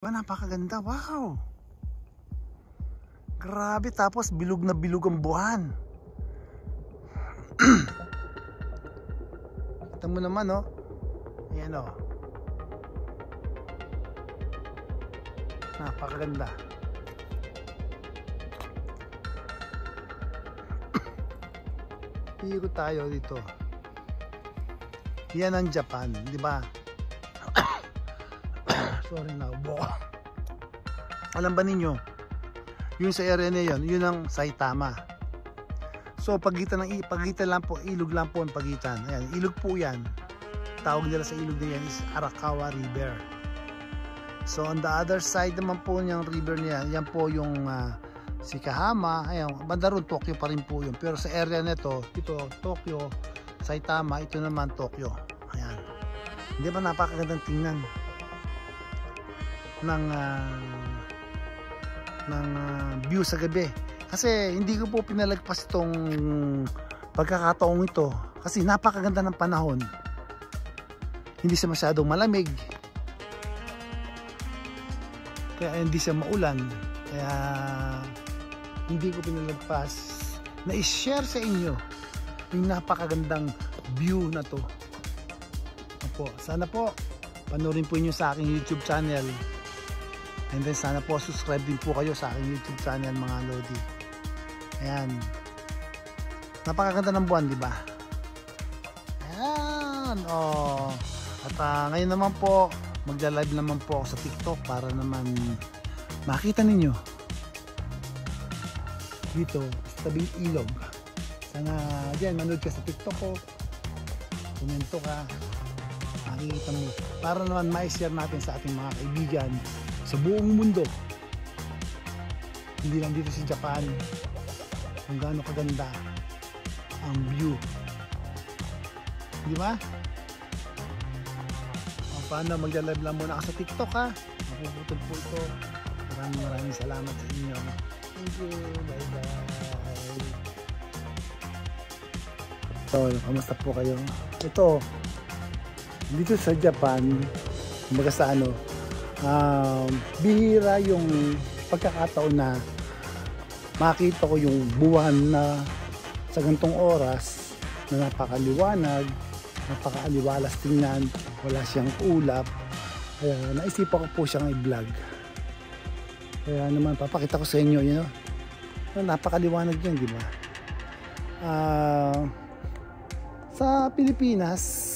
Napakaganda, wow. Grabe, tapos bilog na bilog ang buwan. Ito mo naman, oh. Ayan, oh. Napakaganda. Iikot tayo dito. Yan ang Japan, di ba? Sorry na, ubo. Alam ba ninyo, yung sa area na yun, yun ang Saitama. So pagitan lang po, ilog lang po ang pagitan. Ayan, ilog po yan. Tawag nila sa ilog na yan is Arakawa River. So on the other side naman po niyang river niya, yan po yung Shikahama. Ayan, banda ron Tokyo pa rin po yun. Pero sa area nito, ito Tokyo, Saitama, ito naman Tokyo. Ayan. Hindi ba napakagandang tingnan ng view sa gabi? Kasi hindi ko po pinalagpas itong pagkakataong ito kasi napakaganda ng panahon. Hindi siya masyadong malamig, kaya hindi siya maulan, kaya hindi ko pinalagpas na i-share sa inyo yung napakagandang view na to. Opo, sana po panoorin po niyo sa aking YouTube channel. And then sana po subscribe din po kayo sa aking YouTube channel, mga Lodi. Ayan. Napakaganda ng buwan, di ba? Ayan. Oh. At ngayon naman po, magla-live naman po ako sa TikTok para naman makita ninyo dito sa tabing ilog. Sana diyan manood ka sa TikTok ko. Komento ka. Makikita mo. Para naman ma-share natin sa ating mga kaibigan sa buong mundo, hindi lang dito sa Japan, kung gaano kaganda ang view, di ba? Paano, magla-live lang muna ako sa TikTok, ha? Mapuputol po ito. Maraming salamat sa inyo. Thank you, bye bye. So, kamusta po kayo? Ito dito sa Japan, kumbaga sa bihira yung pagkakataon na makita ko yung buwan na sa gantong oras na napakaliwanag, napakaaliwalas tingnan, wala siyang ulap. Kaya naisipan ko po siyang i-vlog. Kaya naman papakita ko sa inyo, you know, napakaliwanag yun, di ba? Sa Pilipinas,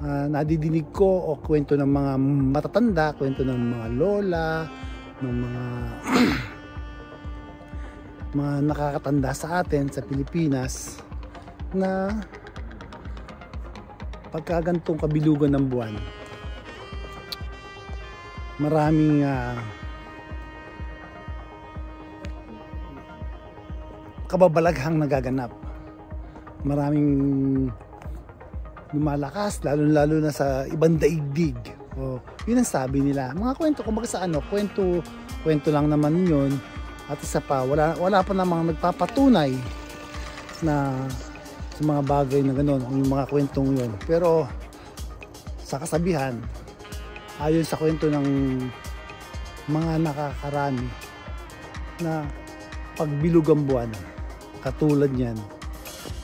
nadidinig ko o kwento ng mga matatanda, kwento ng mga lola, ng mga mga nakakatanda sa atin sa Pilipinas na pagkagantong kabilugan ng buwan, maraming kababalaghang nagaganap, maraming lumalakas, lalo na sa ibang daigdig. O, yun ang sabi nila. Mga kwento, kumbaga sa kwento lang naman yun. At isa pa, wala pa namang nagpapatunay na sa mga bagay na gano'n, yung mga kwentong yun. Pero sa kasabihan, ayon sa kwento ng mga nakakarami, na pagbilog ang buwan, katulad niyan,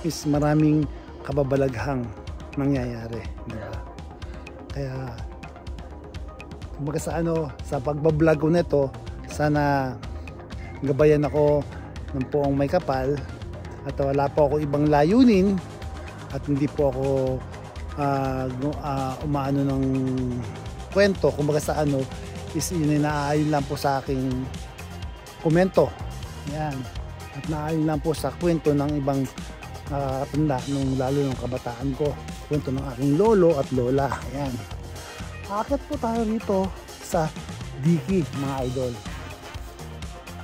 is maraming kababalaghang nangyayari, di ba? Kaya kumbaga sa pagbablog ko nito, sana gabayan ako ng poong may kapal at wala po ako ibang layunin at hindi po ako umaano ng kwento. Kumbaga is inaayon lang po sa aking komento. Yan. At naayon lang po sa kwento ng ibang nakakatanda lalo ng kabataan ko, kwento ng aking lolo at lola. Ayan, akit po tayo rito sa Diki, mga idol.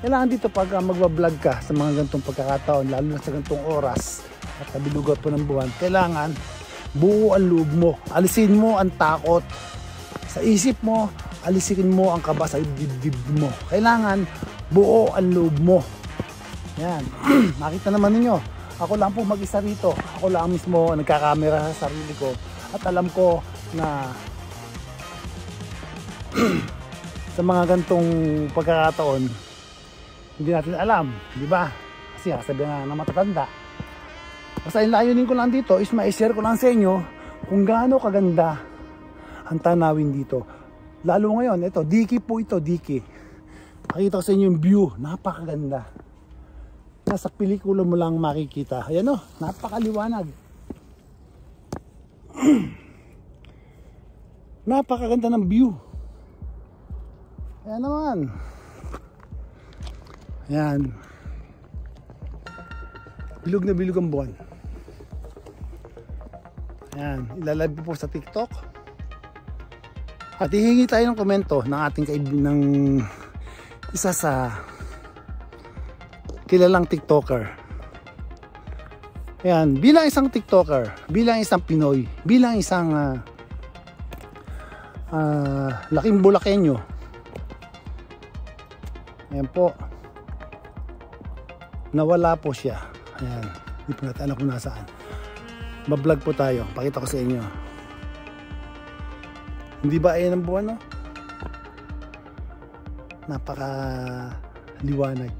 Kailangan dito pag magbablog ka sa mga gantong pagkakataon, lalo na sa gantong oras at kabilugan po ng buwan, kailangan buo ang loob mo, alisin mo ang takot sa isip mo, alisin mo ang kaba sa dibdib mo. Kailangan buo ang loob mo. Yan. Makita naman ninyo, ako lang po mag-isa rito. Ako lang mismo nagkakamera sa sarili ko. At alam ko na sa mga gantong pagkakataon, hindi natin alam, di ba? Kasi sabi nga na matatanda. Basta yung layunin ko lang dito is ma-share ko lang sa inyo kung gaano kaganda ang tanawin dito. Lalo ngayon, ito, diki po ito, diki. Pakita ko sa inyo yung view, napakaganda. Nasa pelikula mo lang makikita. Ayan o, napakaliwanag. Napakaganda ng view. Ayan naman. Ayan. Bilog na bilog ang buwan. Ayan, ilalive po sa TikTok. At hihingi tayo ng komento ng ating ng isa sa kilalang TikToker. Ayan, bilang isang TikToker, bilang isang Pinoy, bilang isang laking Bulakenyo. Ayan po. Nawala po siya. Ayan, hindi po natin alam kung nasaan. Bablog po tayo, pakita ko sa inyo. Hindi ba ayan ang buwan, no? Napaka liwanag.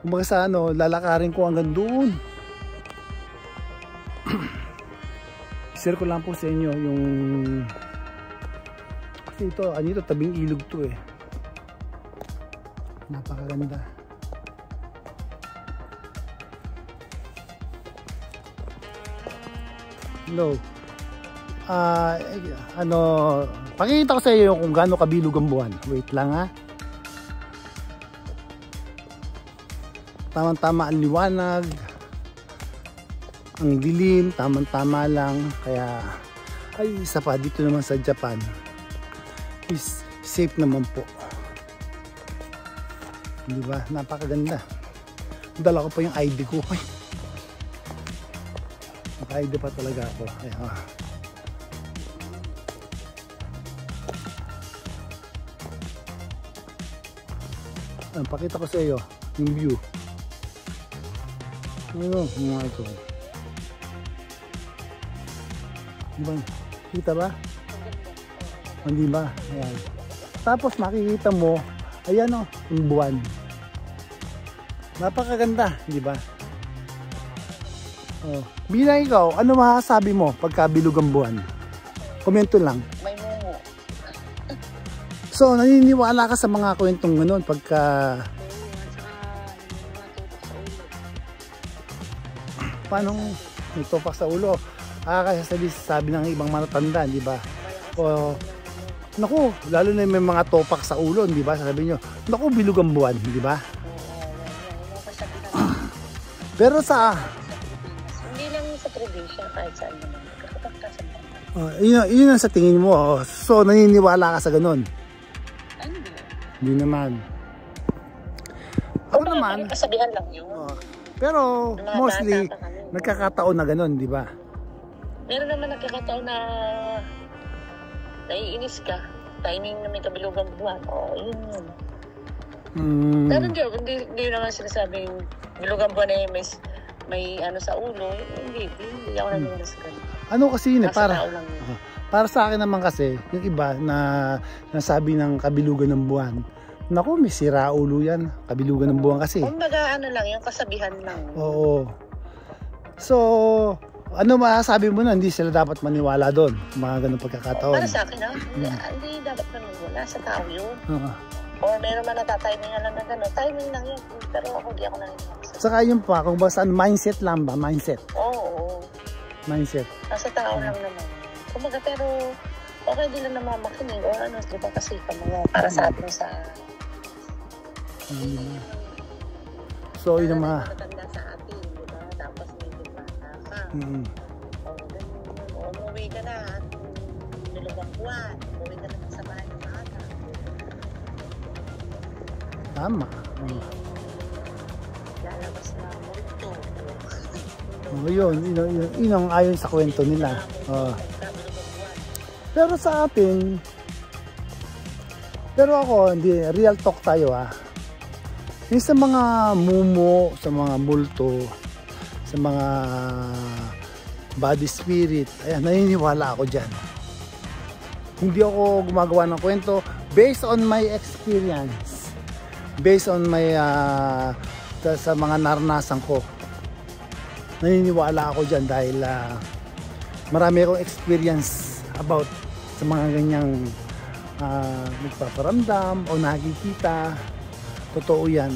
Kumbaga sa ano, lalakarin ko hanggang doon. Share ko lang po sa inyo yung kasi ito, tabing ilog to eh. Napakaganda. Hello. Pakikita ko sa iyo kung gaano kabilog ang buwan. Wait lang ha. Tamang-tama ang liwanag. Ang dilim, tamang-tama lang. Kaya, ay isa pa dito naman sa Japan. Is safe naman po. Di ba? Napakaganda. Dala ko pa yung ID ko. Naka-ID pa talaga ako. Ayan. Pakita ko sa iyo yung view. Ano, mga ito. Diba? Kita ba? Hindi ba? Ayan. Tapos makikita mo, ayan o, yung buwan. Napakaganda, di ba? Oh. Bilang ikaw, ano masasabi mo pagka bilog ang buwan? Komento lang. May mumu. So, naniniwala ka sa mga kwentong gano'n pagka... Paano may topak sa ulo? Kasi sabi ng ibang matatanda, di ba? O, naku, lalo na may mga topak sa ulo, di ba? Sabi nyo, naku, bilog ang buwan, di ba? Pero sa... Hindi lang sa probinsya, kahit saan naman. Yun ang sa tingin mo. So, naniniwala ka sa ganun? Ano? Hindi naman. Ako naman... Kasabihan lang yun. Pero, mostly, nagkakataon na ganun, di ba? Meron naman nagkakataon na naiinis ka. Timing na may kabilugang buwan. Oo, yun yun. Pero hindi naman sinasabing bilugang buwan na may ano sa ulo. Hindi ako nangyayos ka. Ano kasi yun eh, para sa akin naman kasi, yung iba na nasabi ng kabilugan ng buwan, naku, may sira ulo yan. Kabilugan ng buwan kasi. Kumbaga ano lang, yung kasabihan lang. Oo. So, ano masasabi mo na hindi sila dapat maniwala doon? Mga ganung pagkakataon. Para sa akin, hindi dapat maniwala sa tao yun. Or meron man natatiming lang na gano'n. Timing lang yun. Pero ako, di ako naniniwala. Saka yun pa, kung basta mindset lang ba? Mindset. Oo. Mindset. Nasa tao lang naman. Kumbaga, pero okay din lang naman makinig. O ano, di ba kasi para sa atin sa... So, yun ang mga... Matanda sa atin, di ba? Tapos may bata ka. O, umuwi ka na. Nilugang buwan. Umuwi ka na sa bahay ng bata. Tama. Lalabas na multo. Yun ang ayon sa kwento nila. Pero sa atin, pero ako, hindi, real talk tayo yung sa mga mumo, sa mga multo, sa mga body spirit, ayan, naniniwala ako dyan. Hindi ako gumagawa ng kwento, based on my experience, based on my sa mga naranasan ko. Naniniwala ako dyan dahil marami akong experience about sa mga ganyang nagpaparamdam o nakikita. Totoo yan.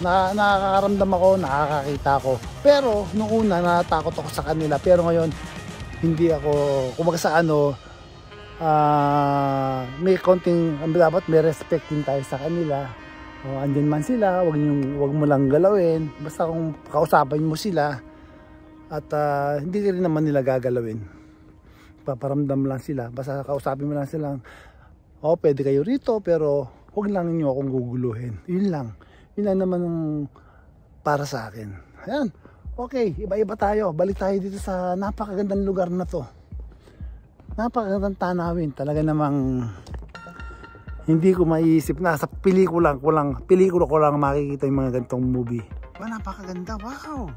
Nakakaramdam ako, nakakakita ako. Pero nung una natatakot ako sa kanila, pero ngayon hindi ako, kumbaga sa may konting, dapat may respect din tayo sa kanila. O andyan man sila, wag mo lang galawin, basta kung kausapin mo sila at hindi rin naman nila gagalawin, paparamdam lang sila, basta kausapin mo lang sila, pwede kayo rito pero wag lang niyo akong guguluhin. Yun lang naman ang para sa akin. Ayan, okay, iba-iba tayo, balik tayo dito sa napakagandang lugar na to. Napakagandang tanawin, talaga namang hindi ko maiisip na sa pelikula ko lang makikita yung mga ganitong movie. Napakaganda, wow!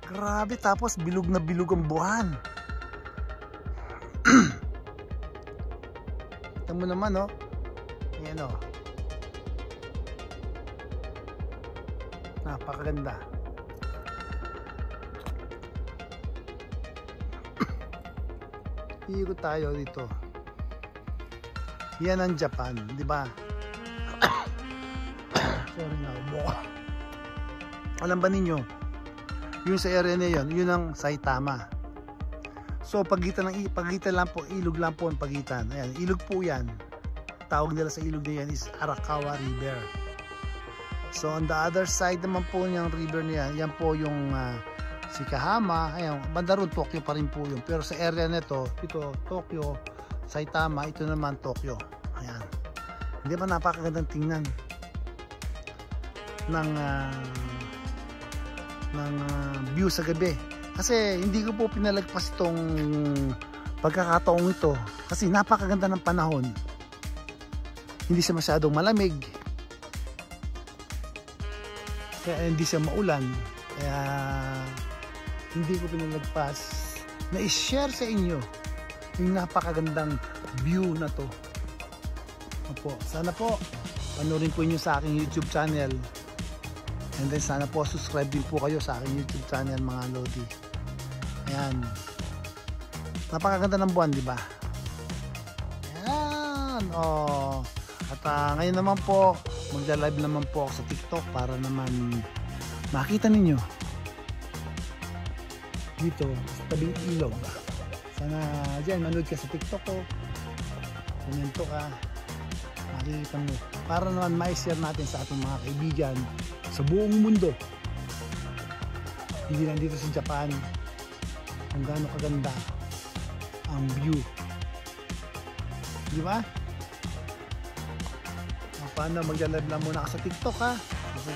Grabe, tapos bilog na bilog ang buwan. Kita mo naman, oh. Ayan, oh. Napakaganda. Iikot tayo dito. Yan ang Japan, di ba? Sorry na, buka. Alam ba ninyo, yung sa area na yun ang Saitama. So pagitan lang po, ilog lang po ang pagitan. Ayan, ilog po yan. Tawag nila sa ilog na yan is Arakawa River. So on the other side naman po niyang river niya, yan po yung Shikahama. Ayan, banda ron Tokyo pa rin po yun. Pero sa area nito, ito Tokyo, Saitama, ito naman Tokyo. Ayan. Hindi ba napakagandang tingnan ng view sa gabi. Kasi hindi ko po pinalagpas itong pagkakataong ito. Kasi napakaganda ng panahon. Hindi siya masyadong malamig. Kaya hindi siya maulan. Kaya hindi ko pinalagpas na i-share sa inyo yung napakagandang view na to. Opo, sana po panoorin po inyo sa aking YouTube channel. And then sana po subscribe din po kayo sa aking YouTube channel, mga Lodi. Ayan. Napakaganda ng buwan, di ba? Ayan. Oh. At ngayon naman po, magla-live naman po ako sa TikTok para naman makita ninyo dito sa tabing ilog. Sana dyan, manood ka sa TikTok ko. Komento ka. Makikita mo. Para naman ma-share natin sa ating mga kaibigan sa buong mundo. Hindi lang dito sa Japan. Kung gaano kaganda ang view. Di ba? Paano, magla-live lang muna ako sa TikTok, ha?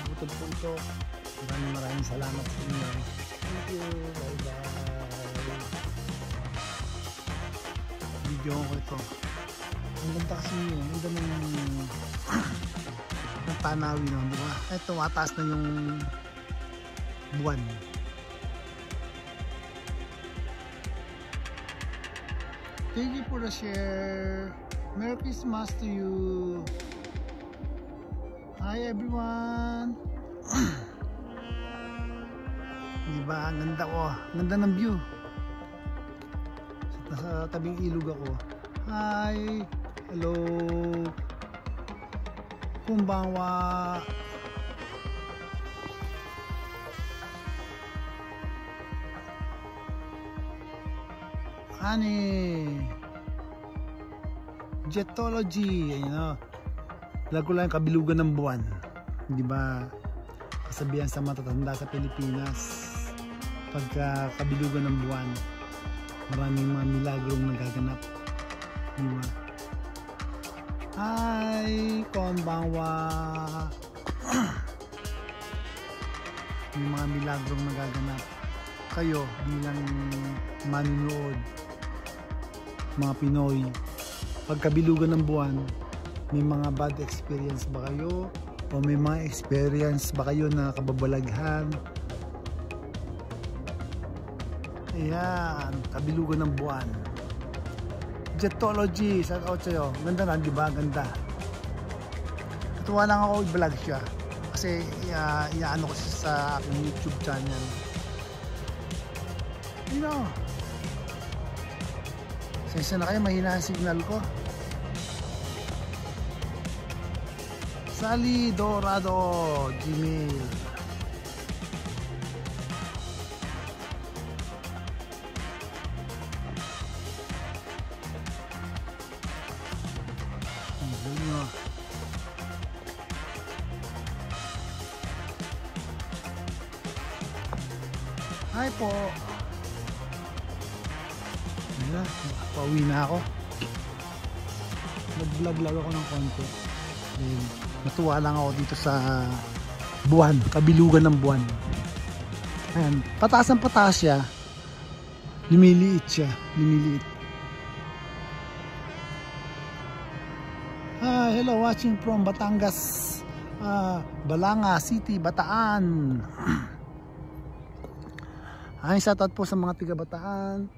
Butod po ito. Maraming salamat sa inyo. Thank you. Bye bye. Video ko ito. Ang ganda kasi yun. Ang ganda ng tanawin, no? Diba? Ito, mataas na yung buwan. Thank you for the share. Merry Christmas to you. Hi everyone. Diba? Ang ganda ko. Ang ganda ng view. Nasa tabing ilog ako. Hi. Hello. Kumbawa. Ani. Jetology. Ayun, o. Lago lang yung kabilugan ng buwan. Di ba? Kasabihan sa matatanda sa Pilipinas, pagka kabilugan ng buwan, maraming mga milagrong nagaganap. Di ba? Hi! Konbanwa! May mga milagrong nagaganap. Kayo bilang manunood, mga Pinoy, pagkabilugan ng buwan, may mga bad experience ba kayo? O may mga experience ba kayo na kababalaghan? Ayan, kabilugan ng buwan. Jetology, shout out sa'yo. Ganda na, di ba? Ganda. Natuwa lang ako i-vlog siya. Kasi iaano ko siya sa aking YouTube channel. You know. Sensya na kayo, mahina ang signal ko. Sally Dorado, Gmail. Hi po. Ayan, pauwi na ako. Nag-vlog ako ng konti. Then, natuwa lang ako dito sa buwan, kabilugan ng buwan. Ayan, pataas ang pataas siya. Lumiliit siya, lumiliit. Hi, hello, watching from Batangas, Balanga City, Bataan. Ay, shoutout po sa mga tiga Bataan.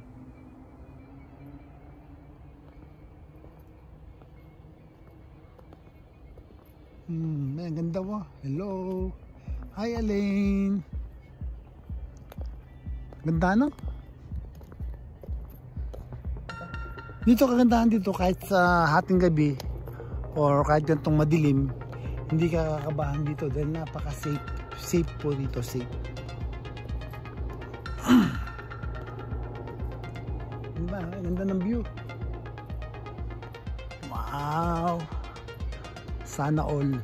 Ang ganda mo. Hello. Hi, Elaine. Ganda, no? Dito kagandahan dito kahit sa hating gabi or kahit gantong madilim, hindi ka kakabahan dito dahil napaka-safe. Safe po dito, safe. Diba? Ganda ng view. Wow. Sana all.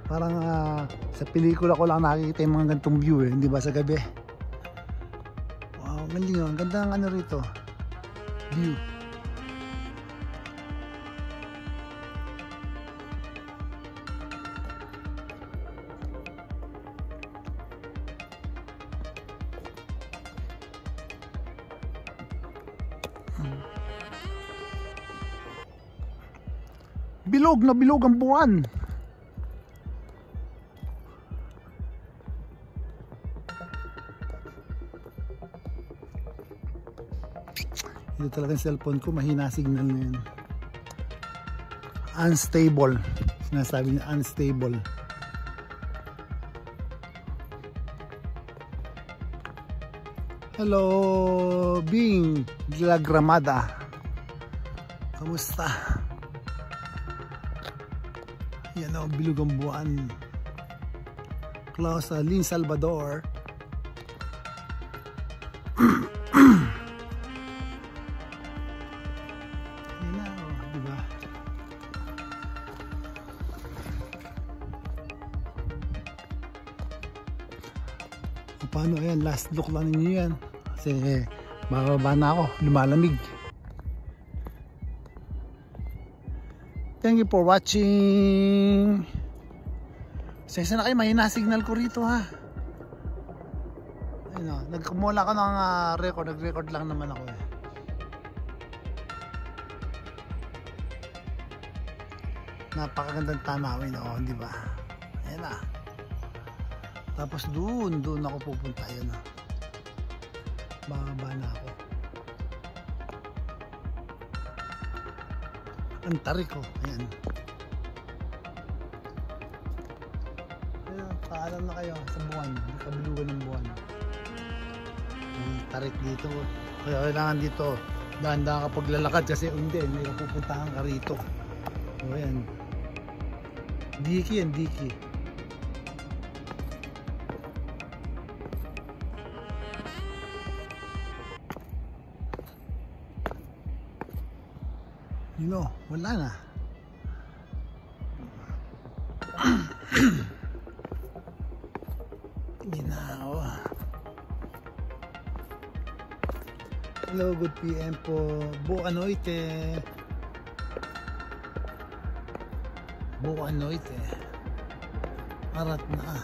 Parang sa pelikula ko lang nakikita yung mga gantong view eh, di ba, sa gabi? Wow, galing yun. Ganda ng ano rito. View. Bilog na bilog ang buwan. Ito talaga yung cellphone ko, mahina signal na yun. Unstable. Sinasabi niya unstable. Hello, Bing de la Gramada. Kamusta? Yan o, bilog ang buwan. Close sa Lin Salvador. Yan na o, diba? Paano, ayan, last look lang ninyo yan. Kasi bababa na ako, lumalamig. Thank you for watching. Sensya na kayo, mahina signal ko rito ha. Ayun o, nagkumula ko ng record, nag-record lang naman ako eh. Napakagandang tanawin o, di ba? Ayan na. Tapos doon ako pupunta. Ayan na. Bababa na ako. Ang tarik ko, ayan. Ayan, paalam na kayo sa buwan, kabilugan ng buwan. Ang tarik dito, kaya kailangan dito dahan-dahan ka paglalakad kasi hindi, may pupuntahan ka rito. O ayan, diki yan, diki. You know, wala na. Ginawa. Hello, good PM po. Buka noite. Buka noite. Arat na.